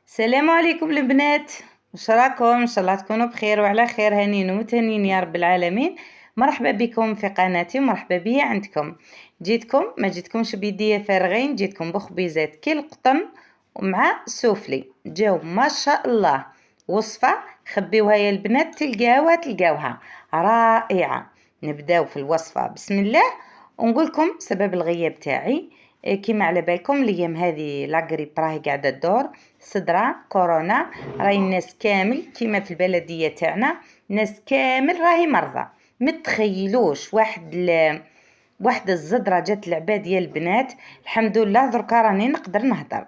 السلام عليكم البنات، واش راكم؟ ان شاء الله تكونوا بخير وعلى خير، هانين ومتهنين يا رب العالمين. مرحبا بكم في قناتي ومرحبا بي عندكم. جيتكم ما جيتكمش بيديا فارغين، جيتكم بخبيزات كي القطن ومع سوفلي. جاو ما شاء الله وصفه، خبيوها يا البنات تلقاوها رائعه. نبداو في الوصفه بسم الله ونقول لكم سبب الغياب تاعي. كيما على بالكم الايام هذه لاغريب راهي قاعده تدور، صدرة كورونا، راهي الناس كامل كيما في البلدية تاعنا، ناس كامل راهي مرضى. متخيلوش واحد الزدرة جات العباد يا البنات. الحمد لله دركا راني نقدر نهضر.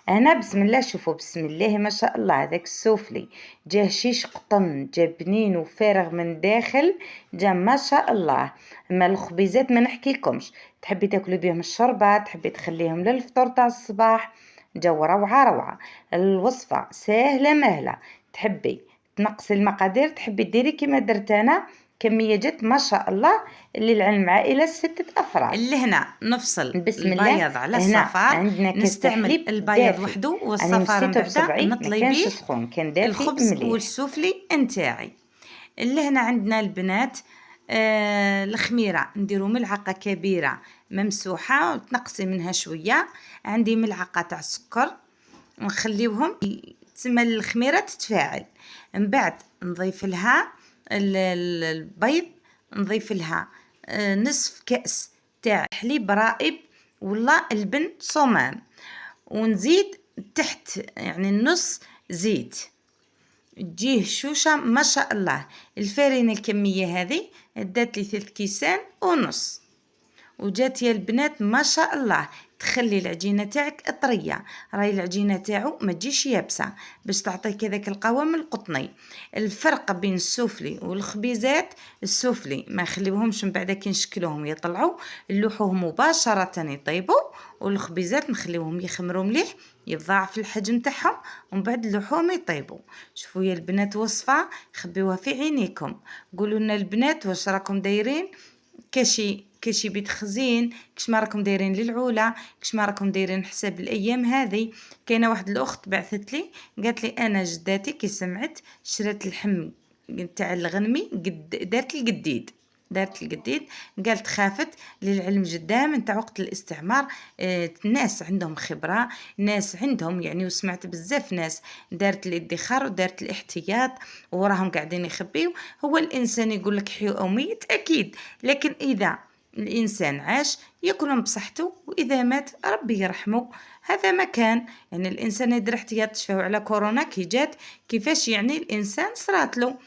هنا بسم الله، شوفوا بسم الله ما شاء الله، هذاك السوفلي جاه شيش قطن، جا بنين وفارغ من داخل، جا ما شاء الله. اما الخبيزات ما نحكيلكمش، تحبي تاكلوا بهم الشربات، تحبي تخليهم للفطور تاع الصباح، جو روعة. الوصفة سهلة مهلة. تحبي تنقصي المقادير، تحبي ديري كيما درت أنا، كمية جات ما شاء الله اللي العلم عائلة 6 أفراد. اللي هنا نفصل بسم الله. البيض على هنا الصفار، عندنا كاس نستعمل حليب البيض دافي، وحده أنا والصفار من مسيته بعد بصبعي، ما نطلي كانش بيه سخون، كان دافي الخبز مليح. والسفلي نتاعي. اللي هنا عندنا البنات الخميره نديرو ملعقه كبيره ممسوحه وتنقصي منها شويه. عندي ملعقه تاع سكر ونخليوهم تسمى الخميره تتفاعل. من بعد نضيف لها البيض، نضيف لها نصف كأس تاع حليب رائب ولا البن صمام، ونزيد تحت يعني النص زيت، تجيه شوشة ما شاء الله. الفارينة الكمية هذه دات لي 3 كيسان ونص، وجات يا البنات ما شاء الله. تخلي العجينه تاعك طريه، راهي العجينه تاعو ما تجيش يابسه باش تعطيك هذاك القوام القطني. الفرق بين السفلي والخبيزات، السفلي ما نخليوهمش من بعد كي نشكلوهم يطلعوا نلوحوهم مباشره يطيبوا، والخبيزات نخليوهم يخمروا مليح يتضاعف الحجم تاعهم ومن بعد نلوحوهم يطيبوا. شوفوا يا البنات وصفه خبيوها في عينيكم، قولوا لنا البنات واش راكم دايرين. كاشي بيت خزين، كش ما راكم دايرين للعوله، كش ما راكم دايرين حساب الايام هذه. كاينه واحد الاخت بعثت لي قالت لي انا جداتي كي سمعت شرات اللحم تاع الغنمي دارت القديد، قالت خافت للعلم جدها من تاع وقت الاستعمار. الناس عندهم خبره، ناس عندهم يعني، وسمعت بزاف ناس دارت الادخار ودارت الاحتياط وراهم قاعدين يخبيو. هو الانسان يقول لك حي او ميت اكيد، لكن اذا الانسان عاش يكون بصحته، واذا مات ربي يرحمه. هذا ما كان يعني الانسان يدير احتياط. تشفاو على كورونا كي جات كيفاش يعني الانسان صرات له،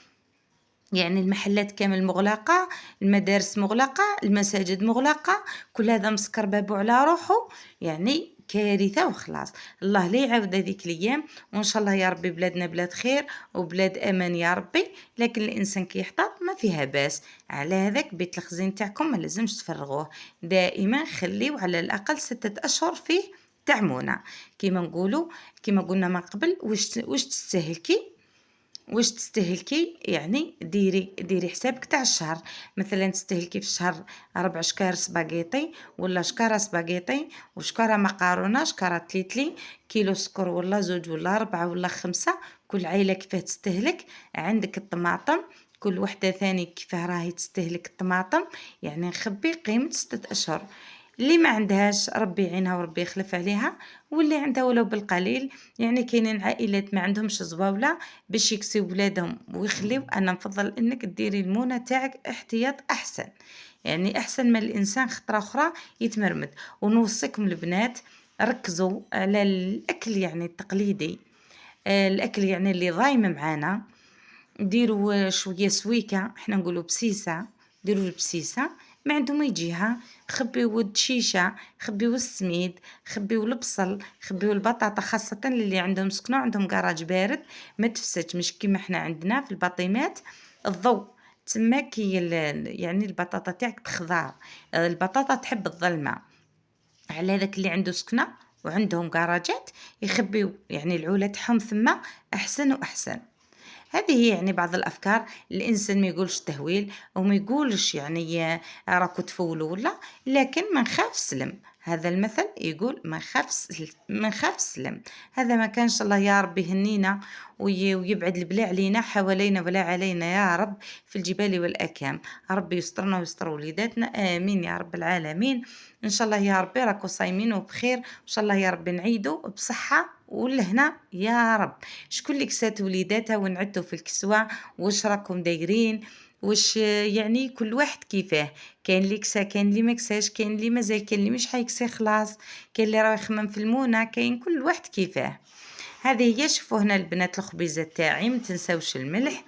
يعني المحلات كامل مغلقة، المدارس مغلقة، المساجد مغلقة، كل هذا مسكر بابو على روحه، يعني كارثة وخلاص. الله لا يعاود هذيك الايام، وان شاء الله يا ربي بلادنا بلاد خير وبلاد امان يا ربي. لكن الانسان كي يحتاط ما فيها باس. على هذاك بيت الخزين تاعكم ما لازمش تفرغوه، دائما خليو على الاقل 6 اشهر فيه تعمونه. كيما نقولوا كيما قلنا من قبل، واش تستهلكي يعني ديري حسابك تاع الشهر. مثلا تستهلكي في الشهر 4 شكار سباغيطي ولا شكاره سباغيطي وشكاره مقارونه، شكاره تليتلي، كيلو سكر ولا 2 ولا 4 ولا 5. كل عائله كيفاه تستهلك. عندك الطماطم، كل وحده ثاني كيفاه راهي تستهلك الطماطم. يعني نخبي قيمه 6 اشهر. اللي ما عندهاش ربي يعينها وربي يخلف عليها، واللي عندها ولو بالقليل. يعني كاينين عائلات ما عندهمش زواوله باش يكسيو ولادهم ويخليو. انا نفضل انك ديري المونه تاعك احتياط احسن، يعني احسن ما الانسان خطره اخرى يتمرمد. ونوصيكم البنات ركزوا على الاكل يعني التقليدي، الاكل يعني اللي ضايم معانا. ديروا شويه سويكه، احنا نقولوا بسيسه، ديروا البسيسه ما عندهم يجيها. خبيو الدشيشه، خبيو السميد، خبيو البصل، خبيو البطاطا، خاصه اللي عندهم سكنه عندهم كراج بارد ما تفسدش، مش كيما احنا عندنا في الباطيمات الضوء تما كي يعني البطاطا تاعك تخضر. البطاطا تحب الظلمه. على هذاك اللي عنده سكنه وعندهم كراجات يخبيو يعني العوله تاعهم ثم احسن واحسن. هذه هي يعني بعض الافكار. الانسان ما يقولش تهويل او ما يقولش يعني راكو تفولوا ولا، لكن ما نخاف سلم. هذا المثل يقول من خاف سلم. هذا ما كانش الله يا رب يهنينا ويبعد البلاء علينا حوالينا ولا علينا يا رب في الجبال والأكام. ربي يسترنا ويستر وليداتنا، آمين يا رب العالمين. إن شاء الله يا ربي راكو صايمين وبخير، وإن شاء الله يا رب نعيدوا بصحة والهنا يا رب. شكون اللي كسات وليداتها ونعدوا في الكسوة؟ واش راكم دايرين؟ واش يعني كل واحد كيفاه، كاين اللي كسا، كاين اللي ما كساش، كاين اللي مازال، كاين اللي مش حيكسي خلاص، كاين اللي راه يخمم في المونة، كاين كل واحد كيفاه. هذه هي. شوفوا هنا البنات الخبيزات تاعي، ما تنساوش الملح.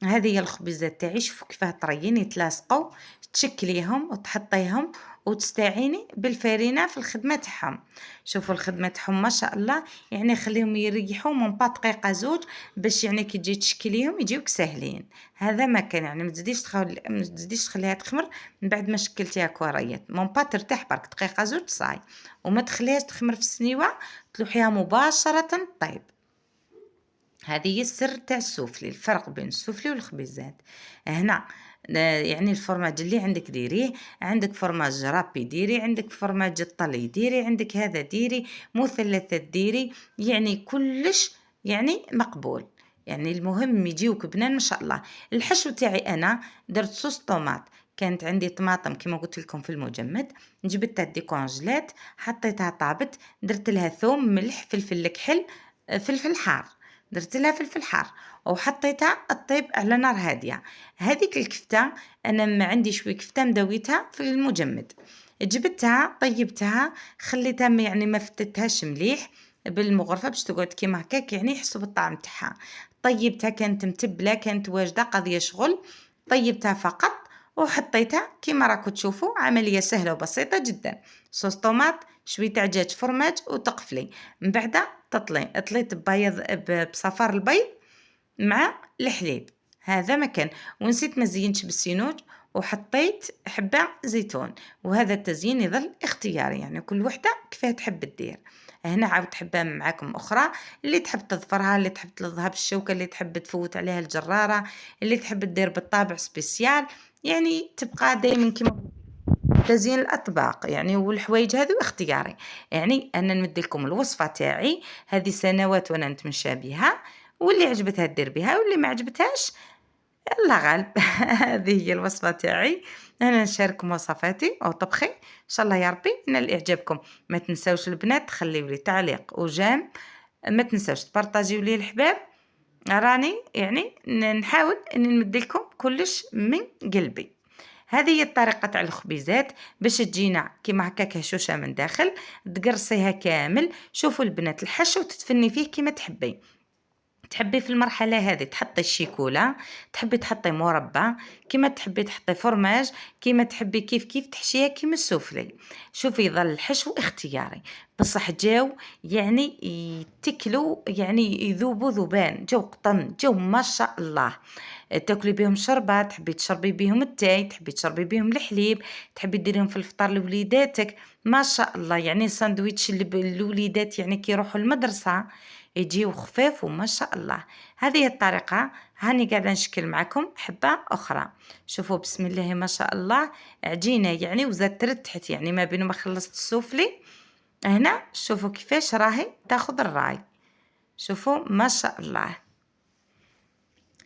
هذه هي الخبيزات تاعي، شوفوا كيفاه طريين يتلاصقوا، تشكليهم وتحطيهم وتستعيني بالفرينه في الخدمه تاعهم. شوفوا الخدمه تاعهم ما شاء الله، يعني خليهم يريحوا من با دقيقه زوج باش يعني كي تجي تشكليهم يجيوك ساهلين. هذا ما كان يعني ما تزيديش تخليها تخمر من بعد ما شكلتيها كوريات، من با ترتاح برك دقيقه زوج صاي، وما تخليهاش تخمر في السنيوه، تلوحيها مباشره طيب. هذه هي السر تاع السوفلي، الفرق بين السوفلي والخبيزات. هنا يعني الفرماج اللي عندك ديريه، عندك فرماج رابي ديري، عندك فرماج الطلي ديري، عندك هذا ديري، مثلثات ديري، يعني كلش يعني مقبول. يعني المهم يجيوك بنان ما شاء الله. الحشو تاعي انا درت صوص طوماط، كانت عندي طماطم كما قلت لكم في المجمد، جبتها ديكونجلات، حطيتها طابت، درت لها ثوم ملح فلفل كحل فلفل حار، درت لها فلفل حار وحطيتها الطيب على نار هاديه. هذيك الكفته انا ما عندي شويه كفته مدويتها في المجمد، جبتها طيبتها، خليتها يعني ما فتتهاش مليح بالمغرفه باش تقعد كيما هكاك يعني يحسوا بالطعم تاعها. طيبتها كانت متبله، كانت واجده قضيه شغل، طيبتها فقط وحطيتها كيما راكم تشوفوا. عمليه سهله وبسيطه جدا. صوص طوماط، شويه عجاج فرماج وتقفلي، من بعد طليت ببيض بصفار البيض مع الحليب. هذا مكان. ونسيت ما زينتش بالسينوج وحطيت حبة زيتون، وهذا التزيين يظل اختياري، يعني كل وحدة كيفاه تحب تدير. هنا عاود حبة معاكم أخرى، اللي تحب تظفرها، اللي تحب تلظها بالشوكة، اللي تحب تفوت عليها الجرارة، اللي تحب تدير بالطابع سبيسيال، يعني تبقى دايما كما تزيين الأطباق يعني والحوايج هذو اختياري. يعني أنا نمد لكم الوصفة تاعي هذه سنوات وأنا نتمشى بها، واللي عجبتها دير بها واللي ما عجبتهاش الله غالب. هذه هي الوصفة تاعي، أنا نشارككم وصفاتي أو طبخي إن شاء الله يا ربي ينال إعجابكم. ما تنساوش البنات تخليوا لي تعليق وجيم، ما تنساوش تبارطاجيو لي الحباب، راني يعني نحاول اني نمد لكم كلش من قلبي. هذه هي الطريقه تاع الخبيزات باش تجينا كيما هكاك هشوشه من داخل، تقرصيها كامل. شوفوا البنات الحشو تتفني فيه كيما تحبي في المرحله هذه تحطي الشيكولا، تحبي تحطي مربى، كيما تحبي تحطي فرماج، كيما تحبي كيف تحشيها كيما السوفلي. شوفي يظل الحشو اختياري، بصح جاو يعني يتكلوا يعني يذوبوا ذوبان، جاو قطن، جاو ما شاء الله. تاكلي بهم شربة، تحبي تشربي بهم التاي، تحبي تشربي بهم الحليب، تحبي ديريهم في الفطار لوليداتك ما شاء الله. يعني ساندويتش الوليدات يعني كي يروحوا المدرسة يجيو خفاف وما شاء الله. هذه الطريقة هاني قاعدة نشكل معكم حبة أخرى. شوفوا بسم الله ما شاء الله عجينة يعني وزاد ترتحت، يعني ما بين ما خلصت السوفلي هنا شوفوا كيفاش راهي تاخذ الراي. شوفوا ما شاء الله.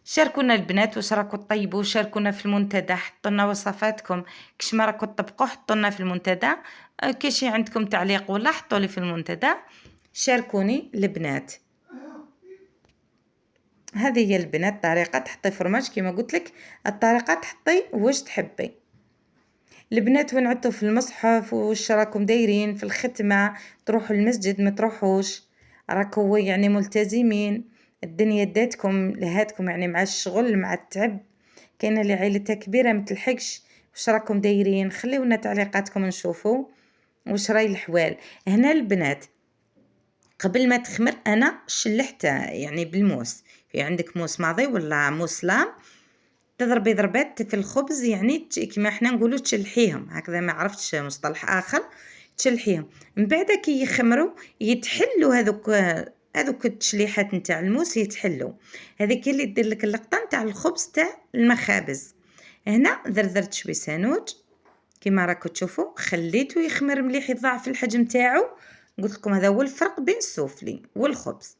شاركونا البنات واش راكم طيبوا، شاركونا في المنتدى، حطوا لنا وصفاتكم كش ما راكم تطبقوا، حطوا لنا في المنتدى. كي شي عندكم تعليق ولا حطوا لي في المنتدى، شاركوني البنات. هذه هي البنات طريقه تحطي فرماج كيما قلت لك، الطريقه تحطي واش تحبي. البنات وين عدتوا في المصحف واش راكم دايرين في الختمه؟ تروحوا المسجد ما تروحوش؟ راكم يعني ملتزمين؟ الدنيا داتكم لهاتكم يعني مع الشغل مع التعب، كاينه اللي عائلتها كبيره ما تلحقش. واش راكم دايرين؟ خليونا تعليقاتكم نشوفوا واش راي الحوال. هنا البنات قبل ما تخمر انا شلحت يعني بالموس، في عندك موس ماضي ولا موس لام، تضربي ضربات في الخبز يعني كما احنا نقولوا تشلحيهم هكذا، ما عرفتش مصطلح اخر، تشلحيهم من بعد كي يخمروا يتحلوا هذوك التشليحات نتاع الموس يتحلوا. هذيك اللي دير لك اللقطه نتاع الخبز تاع المخابز. هنا درت شوي سانوج كما راكم تشوفوا خليته يخمر مليح يضاعف الحجم تاعو. قلت لكم هذا هو الفرق بين السوفلي والخبز.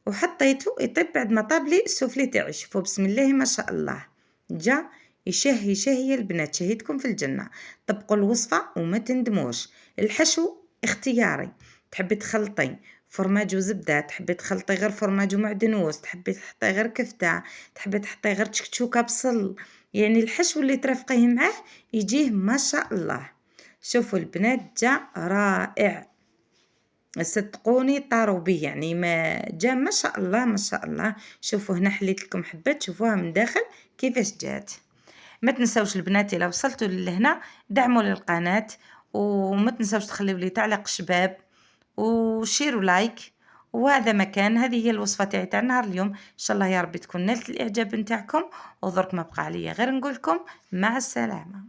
وحطيته يطيب بعد ما طاب لي السوفلي تاعي. شوفوا بسم الله ما شاء الله جا يشهي شهية البنات، شهيتكم في الجنة. طبقوا الوصفة وما تندموش. الحشو اختياري، تحبي تخلطي فرماج وزبدة، تحبي تخلطي غير فرماج ومعدنوس، تحبي تحطي غير كفتة، تحبي تحطي غير تشكتشوكة بصل، يعني الحشو اللي ترافقيه معاه يجيه ما شاء الله. شوفوا البنات جا رائع، صدقوني طاروا بيه، يعني ما جا ما شاء الله ما شاء الله. شوفوا هنا حليت لكم حبة تشوفوها من داخل كيفاش جات. ما تنسوش البنات الى وصلتوا لهنا دعموا للقناة، وما تنسوش تخليوا لي تعليق شباب وشيروا لايك. وهذا مكان، هذه هي الوصفة تاع نهار اليوم. ان شاء الله يا ربي تكون نالت الاعجاب نتاعكم. ودرك ما بقى عليا غير نقول لكم مع السلامة.